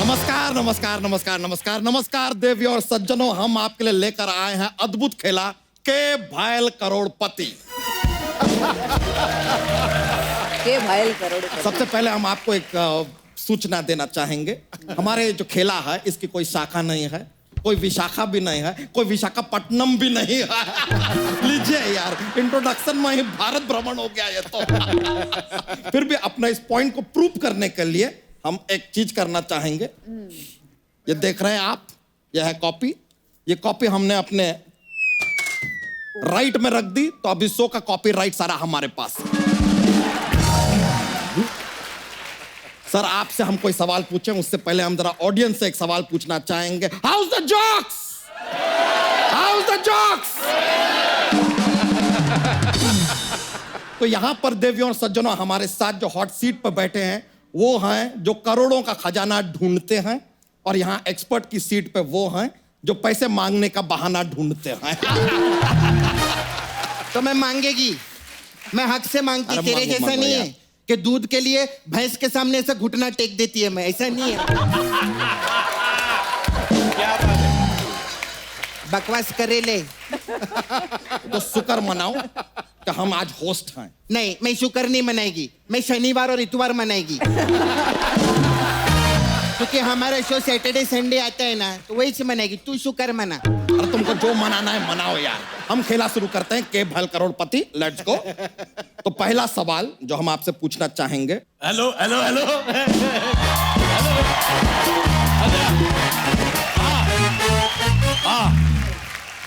नमस्कार नमस्कार नमस्कार नमस्कार नमस्कार देवी और सज्जनों, हम आपके लिए लेकर आए हैं अद्भुत खेला के भायल करोड़पति। के भायल करोड़पति। सबसे पहले हम आपको एक सूचना देना चाहेंगे। हमारे जो खेला है इसकी कोई शाखा नहीं है, कोई विशाखा भी नहीं है, कोई विशाखापट्टनम भी नहीं है। लीजिए यार, इंट्रोडक्शन में ही भारत भ्रमण हो गया ये तो। फिर भी अपना इस पॉइंट को प्रूव करने के लिए हम एक चीज करना चाहेंगे। ये देख रहे हैं आप, यह है कॉपी। ये कॉपी हमने अपने राइट में रख दी, तो अभी शो का कॉपीराइट सारा हमारे पास है। सर, आपसे हम कोई सवाल पूछें उससे पहले हम जरा ऑडियंस से एक सवाल पूछना चाहेंगे। House the jokes? House the jokes? तो यहां पर देवियों और सज्जनों, हमारे साथ जो हॉट सीट पर बैठे हैं वो हैं जो करोड़ों का खजाना ढूंढते हैं, और यहां एक्सपर्ट की सीट पे वो हैं जो पैसे मांगने का बहाना ढूंढते हैं। तो मैं मांगेगी, मैं हक से मांगती। तेरे मांगो, जैसा मांगो नहीं यार। है कि दूध के लिए भैंस के सामने ऐसा घुटना टेक देती है। मैं ऐसा नहीं है। क्या बात है? बकवास करे ले। तो शुक्र मनाओ कि हम आज होस्ट हैं। नहीं, मैं शुक्र नहीं मनाएगी, मैं शनिवार और इतवार मनाएगी। क्योंकि हमारा शो सैटरडे संडे आता है ना, तो वही से मनाएगी। तू शुक्र मना। और तुमको जो मनाना है मनाओ यार। हम खेला शुरू करते हैं, के भायल करोड़पति। Let's go. तो पहला सवाल जो हम आपसे पूछना चाहेंगे। Hello hello hello.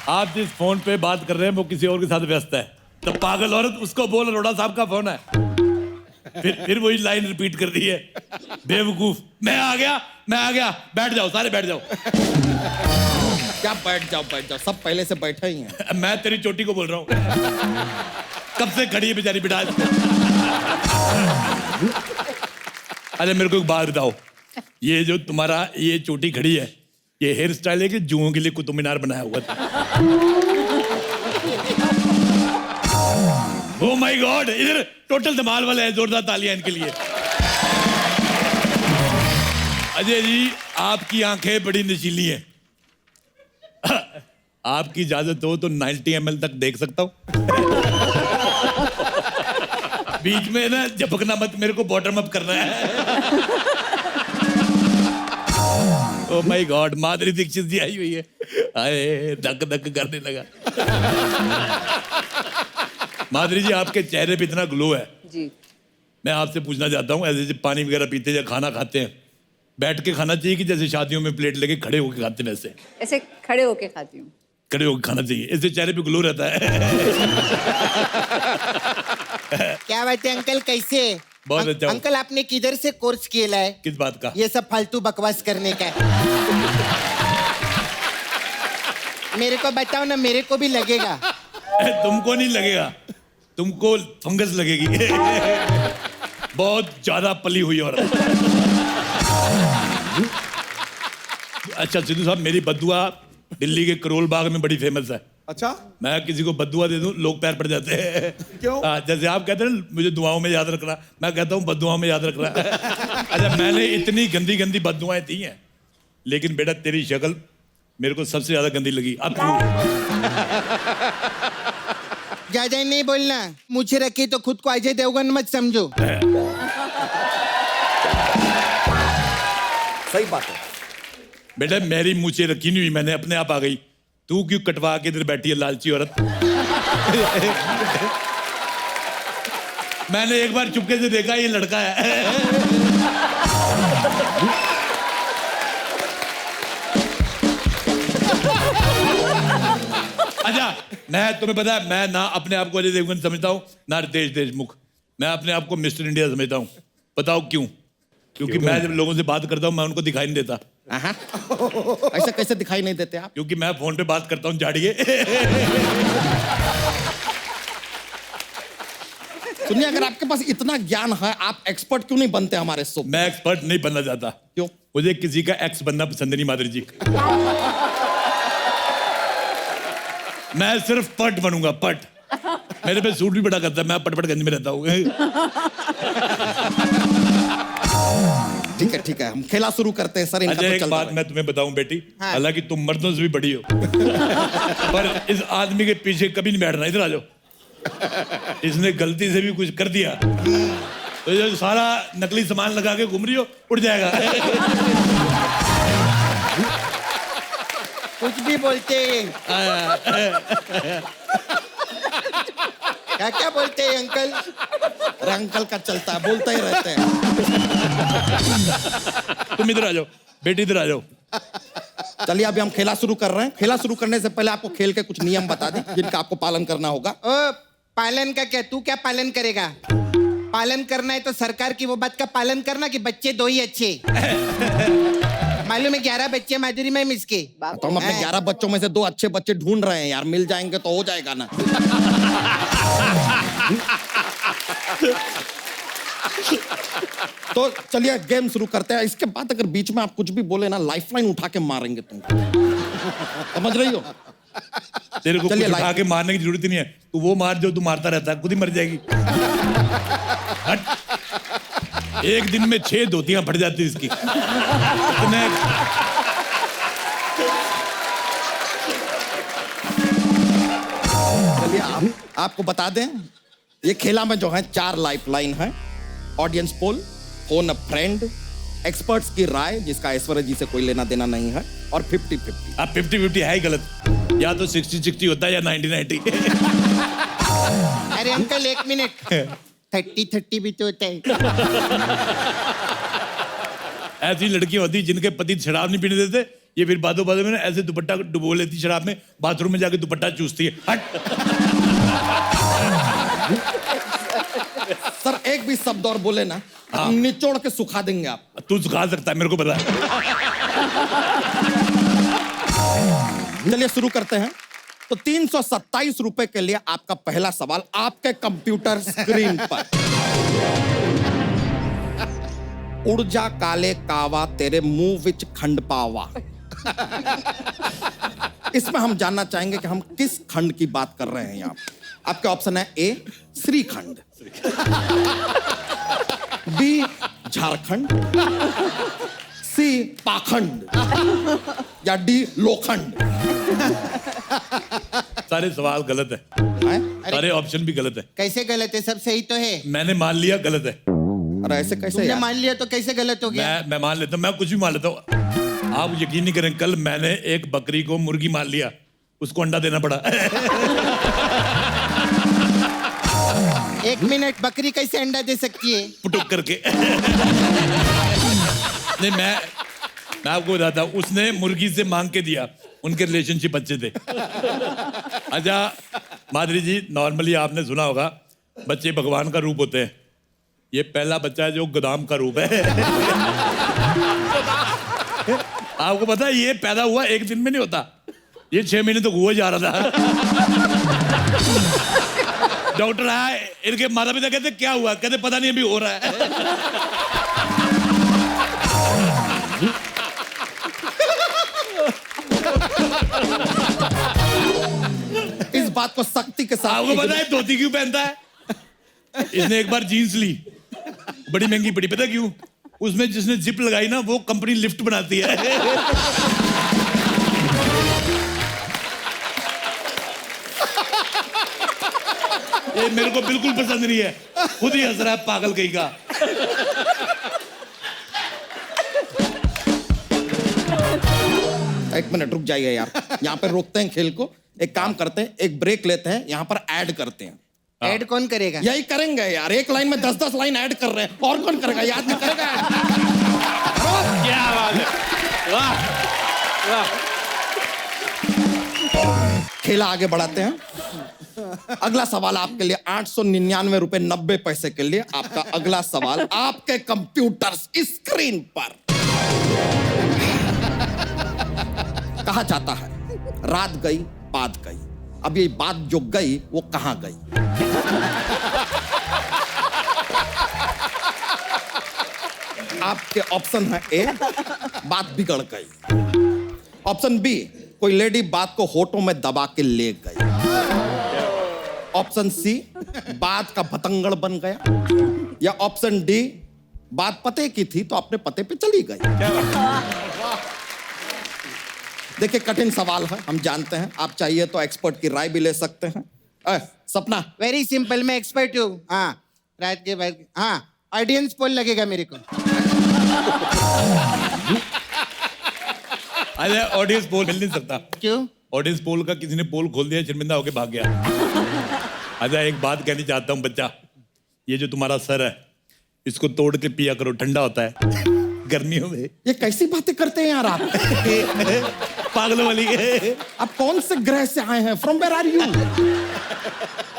आप जिस फोन पे बात कर रहे हैं वो किसी और के साथ व्यस्त है। तो पागल औरत, उसको बोल अरोड़ा साहब का फोन है। फिर वही लाइन रिपीट कर रही है। बेवकूफ। मैं आ गया। बैठ जाओ, सारे बैठ जाओ। क्या बैठ जाओ, सब पहले से बैठे ही हैं। मैं तेरी चोटी को बोल रहा हूँ। कब से खड़ी है बेचारी बिठा। अरे मेरे को एक बात बताओ, ये जो तुम्हारा ये चोटी खड़ी है, ये हेयर स्टाइल है कि जुओं के लिए कुतुब मीनार बनाया हुआ था? ओह माय गॉड, इधर टोटल धमाल वाले हैं। जोरदार तालियां इनके लिए। अजय जी, आपकी आंखें बड़ी नशीली हैं। आपकी इजाजत हो तो 90 ml तक देख सकता हूं। बीच में ना झपकना मत, मेरे को बॉटम अप करना है। Oh my God, Madhuri Dixit जी आई हुई है। आए, धक धक करने लगा। माधुरी जी, आपके चेहरे पे इतना ग्लो है जी। मैं आपसे पूछना चाहता हूँ, ऐसे पानी वगैरह पीते या खाना खाते हैं, बैठ के खाना चाहिए कि जैसे शादियों में प्लेट लेके खड़े होके खाते हैं वैसे? ऐसे खड़े होके खाती हूँ। खड़े होके खाना चाहिए, इससे चेहरे पे ग्लो रहता है। क्या बात है अंकल, कैसे? बहुत अच्छा। अंकल, आपने किधर से कोर्स किया है? किस बात का? ये सब फालतू बकवास करने का। मेरे को बताओ ना, मेरे को भी लगेगा। तुमको नहीं लगेगा, तुमको फंगस लगेगी। बहुत ज्यादा पली हुई और अच्छा सिद्धू साहब, मेरी बद्दुआ दिल्ली के करोल बाग में बड़ी फेमस है। अच्छा, मैं किसी को बद्दुआ दे दूं, लोग पैर पड़ जाते हैं। क्यों? जैसे आप कहते हैं ना मुझे दुआओं में याद रखना, मैं कहता हूँ बद्दुआओं में याद रखना। अच्छा, मैंने इतनी गंदी गंदी बद्दुआएं दी हैं, लेकिन बेटा तेरी शक्ल मेरे को सबसे ज्यादा गंदी लगी। अब ज्यादा नहीं बोलना, मुझे रखी तो खुद को अजय देवगन मत समझो। सही बात है बेटा, मेरी मुझे रखी नहीं हुई, मैंने अपने आप आ गई। तू क्यों कटवा के इधर बैठी है लालची औरत? मैंने एक बार चुपके से देखा ये लड़का है। अच्छा, मैं तुम्हें पता है, मैं ना अपने आप को अजय देवगन समझता हूँ ना रितेश देशमुख। मैं अपने आप को मिस्टर इंडिया समझता हूँ। बताओ क्यों? क्योंकि मैं जब लोगों से बात करता हूँ मैं उनको दिखाई नहीं देता। ऐसे कैसे दिखाई नहीं देते आप? क्योंकि मैं फोन पे बात करता हूँ झाड़िए। सुनिए, अगर आपके पास इतना ज्ञान है, आप एक्सपर्ट क्यों नहीं बनते हमारे शो? मैं एक्सपर्ट नहीं बनना चाहता। क्यों? मुझे किसी का एक्स बनना पसंद नहीं, माधुरी जी। मैं सिर्फ पट बनूंगा, पट। मेरे पे सूट भी बड़ा करता है, मैं पट गंज में रहता हूँ। ठीक है, हम खेला शुरू करते हैं सर। इनका अच्छा तो एक चलता बात रहे। मैं तुम्हें बताऊं बेटी, हाँ। हालांकि तुम मर्दों से भी बड़ी हो पर इस आदमी के पीछे कभी नहीं बैठना। इधर आ जाओ। इसने गलती से भी कुछ कर दिया तो ये सारा नकली सामान लगा के घूम रही हो, उड़ जाएगा। कुछ भी बोलते हैं। क्या क्या बोलते हैं अंकल? अरे अंकल का चलता है, बोलते ही रहते हैं। तुम इधर आ जाओ बेटी, इधर आ जाओ। चलिए अभी हम खेला शुरू कर रहे हैं। खेला शुरू करने से पहले आपको खेल के कुछ नियम बता दें जिनका आपको पालन करना होगा। ओ पालन का क्या? तू क्या पालन करेगा? पालन करना है तो सरकार की वो बात का पालन करना कि बच्चे 2 ही अच्छे। मालूम है 11 बच्चे माधुरी में इसके। तो हम अपने 11 बच्चों में से 2 अच्छे बच्चे ढूंढ रहे हैं यार, मिल जाएंगे तो हो जाएगा ना। तो चलिए गेम शुरू करते हैं। इसके बाद अगर बीच में आप कुछ भी बोले ना, लाइफलाइन उठा के मारेंगे तुमको। समझ रही हो? तेरे को कुछ चलिए, उठा के मारने की जरूरत ही नहीं है। तू वो मार जो तू मारता रहता है, खुद ही मर जाएगी। हट। एक दिन में 6 धोतियां फट जाती इसकी। चलिए आपको बता दें, ये खेला में जो है 4 लाइफलाइन है। ऑडियंस पोल, फोन अ फ्रेंड, एक्सपर्ट्स की राय जिसका ऐश्वर्या जी से कोई लेना देना नहीं है, और 50-50। अब 50-50 है ही गलत। या तो 60-60 होता है या 90-90। अरे अंकल 1 मिनट, 30-30 भी तो होता है। ऐसी लड़कियां होती जिनके पति शराब नहीं पीने देते, ये फिर बादों में ना ऐसे दुपट्टा डुबो लेती शराब में, बाथरूम में जाके दुपट्टा चूसती है। हट। सर एक भी शब्द और बोले ना, निचोड़ के सुखा देंगे आप। तू सुखा सकता है, मेरे को पता है। चलिए शुरू करते हैं। तो 327 रुपए के लिए आपका पहला सवाल आपके कंप्यूटर स्क्रीन पर। उड़ जा काले कावा तेरे मुंह विच खंड पावा। इसमें हम जानना चाहेंगे कि हम किस खंड की बात कर रहे हैं यहाँ। आपके ऑप्शन है ए श्रीखंड, बी झारखंड, सी पाखंड, या डी लोखंड। सारे सवाल गलत है, हैं? सारे ऑप्शन भी गलत है। कैसे गलत है? सब सही तो है। मैंने मान लिया गलत है। अरे ऐसे कैसे तुमने यार? मान लिया तो कैसे गलत हो गया? मैं मान लेता हूँ, मैं कुछ भी मान लेता हूँ। आप यकीन नहीं करें, कल मैंने एक बकरी को मुर्गी मान लिया, उसको अंडा देना पड़ा। 1 मिनट, बकरी कैसे अंडा दे सकती है? पुटुक करके। नहीं मैं आपको बताता हूँ, उसने मुर्गी से मांग के दिया, उनके रिलेशनशिप अच्छे थे। अच्छा माधुरी जी, नॉर्मली आपने सुना होगा बच्चे भगवान का रूप होते हैं। ये पहला बच्चा है जो गोदाम का रूप है। आपको पता है ये पैदा हुआ 1 दिन में नहीं होता, ये 6 महीने तक हुआ जा रहा था। डॉक्टर आए, इनके माता पिता कहते क्या हुआ? कहते पता नहीं, अभी हो रहा है। इस बात को सख्ती के साथ आपको पता है धोती क्यों पहनता है? इसने एक बार जीन्स ली, बड़ी महंगी पड़ी, पता क्यों? उसमें जिसने जिप लगाई ना, वो कंपनी लिफ्ट बनाती है। ये मेरे को बिल्कुल पसंद नहीं है, खुद ही हंस रहा है पागल कहीं का। एक मिनट रुक जाइए यार, यहाँ पे रोकते हैं खेल को। एक काम करते हैं, एक ब्रेक लेते हैं, यहाँ पर ऐड करते हैं। ऐड कौन करेगा? यही करेंगे यार, एक लाइन में 10-10 लाइन ऐड कर रहे हैं, और कौन करेगा? याद नहीं करेगा। क्या बात है, वाह वाह। खेला आगे बढ़ाते हैं। अगला सवाल आपके लिए 899 रुपए 90 पैसे के लिए। आपका अगला सवाल आपके कंप्यूटर स्क्रीन पर। कहा जाता है रात गई बात गई, अब ये बात जो गई वो कहां गई? आपके ऑप्शन है ए बात बिगड़ गई, ऑप्शन बी कोई लेडी बात को होठों में दबा के ले गई, ऑप्शन सी बात का भतंगड़ बन गया, या ऑप्शन डी बात पते की थी तो अपने पते पे चली गई। देखिए कठिन सवाल है, हम जानते हैं। आप चाहिए तो एक्सपर्ट की राय भी ले सकते हैं। सपना, वेरी सिंपल, मैं एक्सपर्ट हूँ। हाँ, रात के बाद हाँ ऑडियंस पोल लगेगा मेरे को। अरे ऑडियंस पोल मिल नहीं सकता। क्यों? ऑडियंस पोल का किसी ने पोल खोल दिया, शर्मिंदा होके भाग गया। अच्छा एक बात कहनी चाहता हूँ बच्चा, ये जो तुम्हारा सर है इसको तोड़ के पिया करो, ठंडा होता है गर्मियों में। ये कैसी बातें करते हैं यार आप? पागलों वाली। आप कौन से ग्रह से आए हैं? From where are you?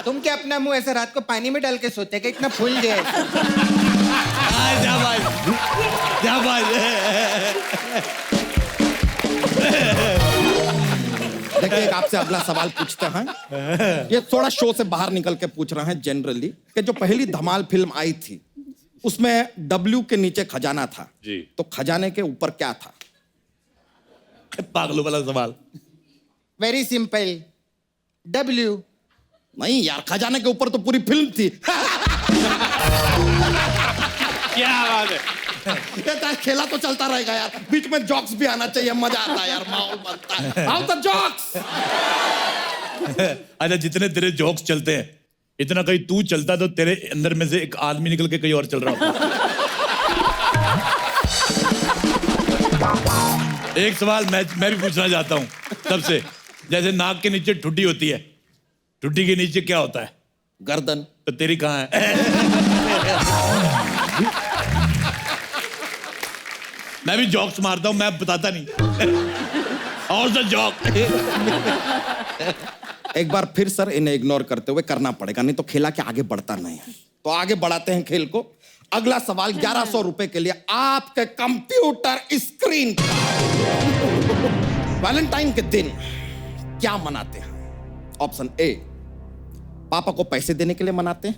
तुम क्या अपना मुंह ऐसा रात को पानी में डाल के सोते हैं? इतना फूल गया है? देखिए आपसे अगला सवाल पूछते हैं। ये थोड़ा शो से बाहर निकल के पूछ रहे हैं जनरली, कि जो पहली धमाल फिल्म आई थी उसमें W के नीचे खजाना था जी। तो खजाने के ऊपर क्या था? पागलों वाला सवाल। Very simple, W। नहीं यार, खजाने के ऊपर तो पूरी फिल्म थी। क्या बात है। ये तो खेला तो चलता रहेगा यार, बीच में जॉक्स भी आना चाहिए, मजा आता है यार, माहौल बनता है। How the jokes? अच्छा जितने तेरे जोक्स चलते हैं इतना कहीं तू चलता तो तेरे अंदर में से एक आदमी निकल के कहीं और चल रहा होता। एक सवाल मैं भी पूछना चाहता हूं सबसे। जैसे नाक के नीचे ठुड्डी होती है, ठुड्डी के नीचे क्या होता है? गर्दन। तो तेरी कहाँ है? मैं भी जॉक्स मारता हूं, मैं बताता नहीं। और द जॉक। एक बार फिर सर इन्हें इग्नोर करते हुए करना पड़ेगा, नहीं तो खेला के आगे बढ़ता नहीं है। तो आगे बढ़ाते हैं खेल को। अगला सवाल 1100 रुपए के लिए आपके कंप्यूटर स्क्रीन पर। वैलेंटाइन के दिन क्या मनाते हैं? ऑप्शन ए, पापा को पैसे देने के लिए मनाते हैं।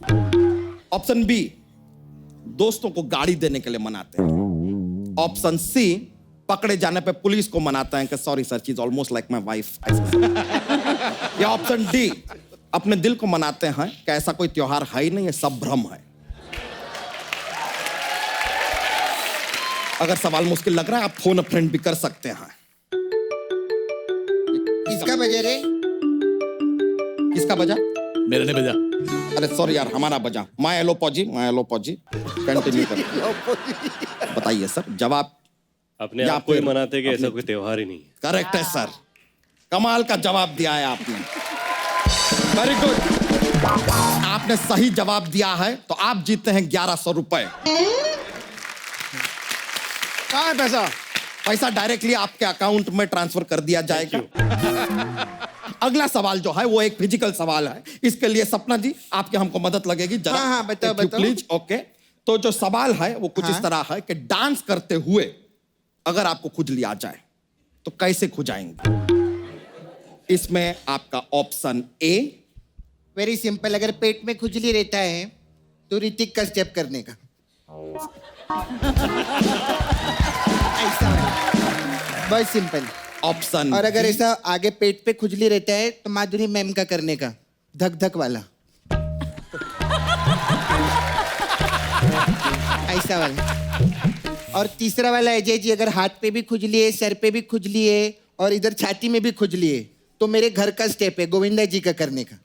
ऑप्शन बी, दोस्तों को गाड़ी देने के लिए मनाते हैं। ऑप्शन सी, पकड़े जाने पे पुलिस को मनाते हैं कि sorry sir, she is almost like my wife. या ऑप्शन डी, अपने दिल को मनाते हैं कि ऐसा कोई त्योहार है ही नहीं, ये सब भ्रम है। अगर सवाल मुश्किल लग रहा है आप फोन अ फ्रेंड भी कर सकते हैं। किसका बजा रे? किसका बजा? मेरे ने बजा। अरे सॉरी यार, हमारा बजा। My allopathy, my allopathy. Continue कर। बताइए सर, जवाब। अपने या आप को ही फिर मनाते कि ऐसा अपने- कोई त्योहार ही नहीं है। करेक्ट है सर, कमाल का जवाब दिया है आपने। वेरी गुड, आपने सही जवाब दिया है तो आप जीते हैं 1100 रुपए। कहाँ है पैसा? पैसा डायरेक्टली आपके अकाउंट में ट्रांसफर कर दिया जाएगा। अगला सवाल जो है वो एक फिजिकल सवाल है। इसके लिए सपना जी आपके हमको मदद लगेगी जरा। हाँ, बताओ, बताओ। प्लीज। ओके, तो जो सवाल है वो कुछ इस तरह है कि डांस करते हुए अगर आपको खुजली आ जाए तो कैसे खुजाएंगे? इसमें आपका ऑप्शन ए, वेरी सिंपल, अगर पेट में खुजली रहता है तो ऋतिक का स्टेप करने का। ऐसा बहुत सिंपल। ऑप्शन और अगर ऐसा आगे पेट पे खुजली रहता है तो माधुरी मैम का करने का, धक धक वाला। ऐसा वाला। और तीसरा वाला अजय जी, अगर हाथ पे भी खुजली है, सर पे भी खुजली है और इधर छाती में भी खुजली है तो मेरे घर का स्टेप है, गोविंदा जी का करने का।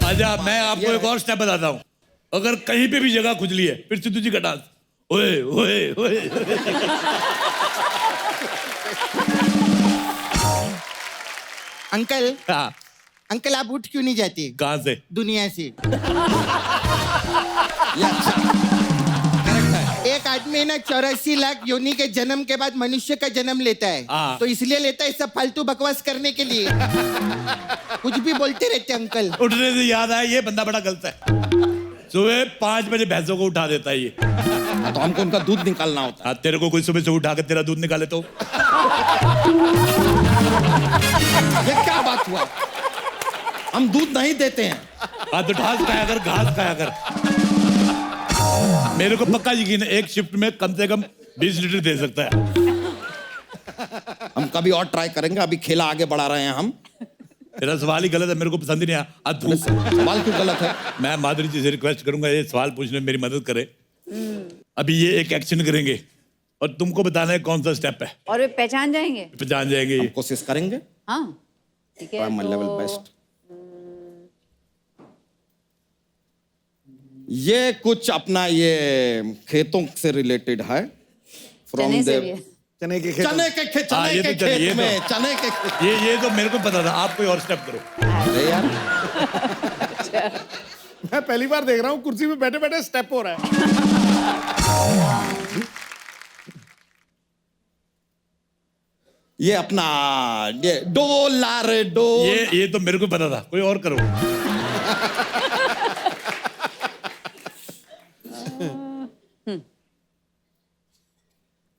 आजा, मैं आपको एक और स्टेप बताता हूँ। अगर कहीं पे भी जगह खुजली है फिर सिद्धू जी का डांस। ओए ओए ओए। अंकल, हाँ, अंकल आप उठ क्यों नहीं जाते कहाँ से? दुनिया से? एक आदमी ना 84 लाख योनि के जन्म के बाद मनुष्य का जन्म लेता है। हाँ। तो इसलिए लेता है सब फालतू बकवास करने के लिए। कुछ भी बोलते रहते अंकल। उठने से याद आया, ये बंदा बड़ा गलत है। सुबह 5 बजे भैंसों को उठा देता है ये। तो हमको उनका दूध निकालना होता है। हाँ, तेरे को कोई सुबह से उठा के तेरा दूध निकाले तो? ये क्या बात हुआ? हम दूध नहीं देते हैं। हाँ तो घास खाया कर, घास खाया कर। मेरे को पक्का यकीन है एक शिफ्ट में कम से कम 20 लीटर दे सकता है। हम कभी और ट्राई करेंगे, अभी खेला आगे बढ़ा रहे हैं हम। तेरा सवाल ही गलत है, मेरे को पसंद ही नहीं आया। अब तू सवाल क्यों गलत है? मैं माधुरी जी से रिक्वेस्ट करूंगा ये सवाल पूछने में मेरी मदद करे। अभी ये एक एक्शन करेंगे और तुमको बताना है कौन सा स्टेप है। और वे पहचान जाएंगे? पहचान जाएंगे ये। कोशिश करेंगे। हाँ ठीक है। माय तो लेवल बेस्ट। ये कुछ अपना ये खेतों से रिलेटेड है। चने से भी है। चने के खेत चने के खेत, हाँ, चने ये के तो चलिए, खेत ये तो- में चने के खेत। ये तो मेरे को पता था, आप कोई और स्टेप करो। अरे यार मैं पहली बार देख रहा हूँ कुर्सी पे बैठे बैठे स्टेप हो रहा है। ये अपना ये डोलार डो ये तो मेरे को पता था, कोई और करो।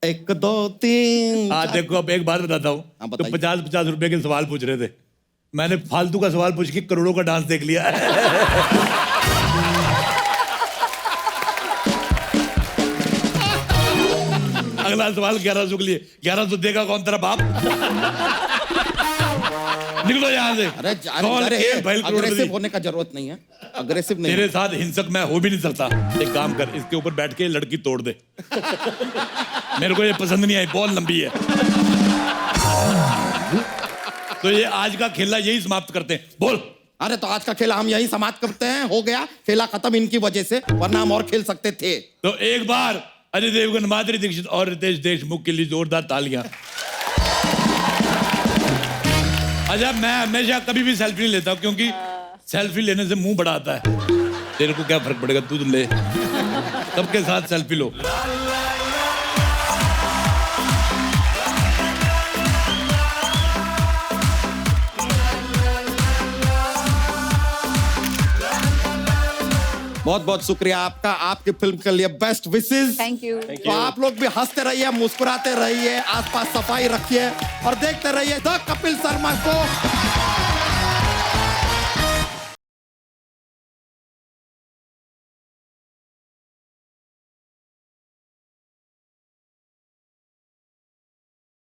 एक दो तीन हाँ देखो, अब एक बात बताता हूँ। हाँ, तो बताइए। 50-50 रुपए के सवाल पूछ रहे थे, मैंने फालतू का सवाल पूछ के करोड़ों का डांस देख लिया। अगला सवाल 1100 के लिए। 1100 देगा कौन तेरा बाप? निकलो यहाँ से। अरे कौन एक भैल अग्रेसिव करोड़पति? होने का जरूरत नहीं है। अग्रेसिव नहीं। तेरे साथ हिंसक मैं हो भी नहीं सकता। एक काम कर, इसके ऊपर बैठ के लड़की तोड़ दे। मेरे को ये पसंद नहीं आई, बहुत लंबी है। तो ये आज का खेला यही समाप्त करते हैं। बोल। अरे तो आज का खेला हम यही समाप्त करते हैं। हो गया खेला खत्म इनकी वजह से, वरना हम और खेल सकते थे। तो एक बार अजय देवगन, माधुरी दीक्षित और रितेश देशमुख के लिए जोरदार तालियां। अच्छा, मैं हमेशा कभी भी सेल्फी नहीं लेता क्योंकि सेल्फी लेने से मुंह बड़ा आता है। तेरे को क्या फर्क पड़ेगा, तू तो ले। सबके साथ सेल्फी लो। बहुत बहुत शुक्रिया आपका, आपकी फिल्म के लिए बेस्ट विशेस। Thank you. तो आप लोग भी हंसते रहिए, मुस्कुराते रहिए, आसपास सफाई रखिए और देखते रहिए द कपिल शर्मा को।